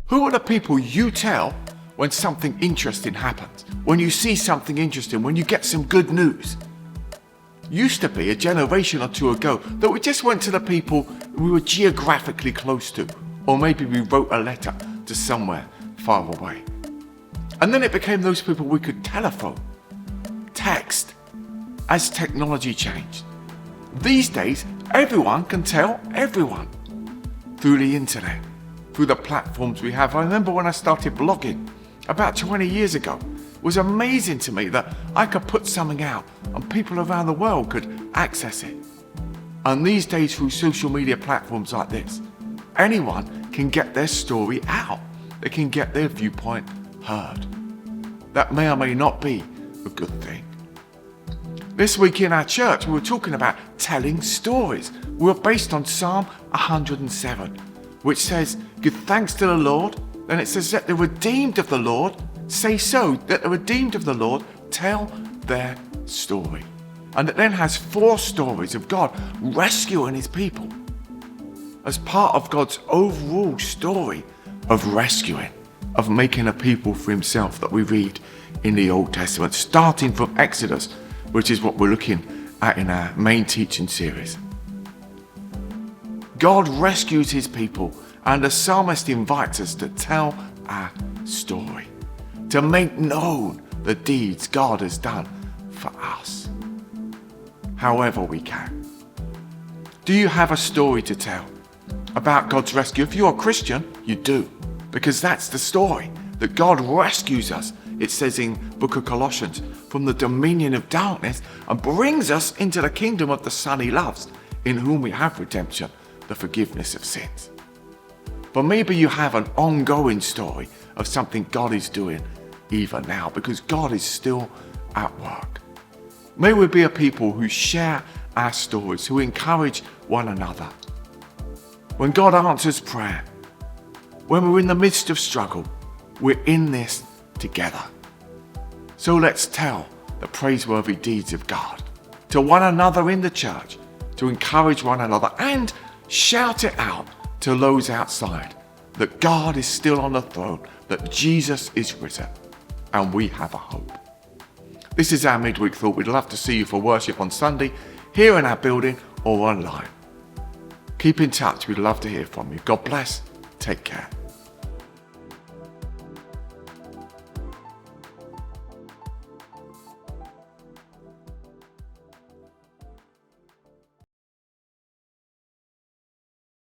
Who are the people you tell when something interesting happens? When you see something interesting, when you get some good news? Used to be a generation or two ago that we just went to the people we were geographically close to, or maybe we wrote a letter to somewhere far away. And then it became those people we could telephone, text, as technology changed. These days, everyone can tell everyone through the internet, through the platforms we have. I remember when I started blogging about 20 years ago, it was amazing to me that I could put something out and people around the world could access it. And these days, through social media platforms like this, anyone can get their story out. They can get their viewpoint heard. That may or may not be a good thing. This week in our church, we were talking about telling stories. We were based on Psalm 107, which says, give thanks to the Lord. Then it says that the redeemed of the Lord say so, that the redeemed of the Lord tell their story. And it then has 4 stories of God rescuing his people as part of God's overall story of rescuing, of making a people for himself that we read in the Old Testament, starting from Exodus, which is what we're looking at in our main teaching series. God rescues his people, and the psalmist invites us to tell our story, to make known the deeds God has done for us, however we can. Do you have a story to tell about God's rescue? If you're a Christian, you do, because that's the story, that God rescues us. It says in book of Colossians, from the dominion of darkness and brings us into the kingdom of the Son he loves, in whom we have redemption, the forgiveness of sins. But maybe you have an ongoing story of something God is doing even now, because God is still at work. May we be a people who share our stories, who encourage one another. When God answers prayer, when we're in the midst of struggle, we're in this together. So let's tell the praiseworthy deeds of God to one another in the church, to encourage one another, and shout it out to those outside that God is still on the throne, that Jesus is risen, and we have a hope. This is our midweek thought. We'd love to see you for worship on Sunday, here in our building or online. Keep in touch. We'd love to hear from you. God bless. Take care.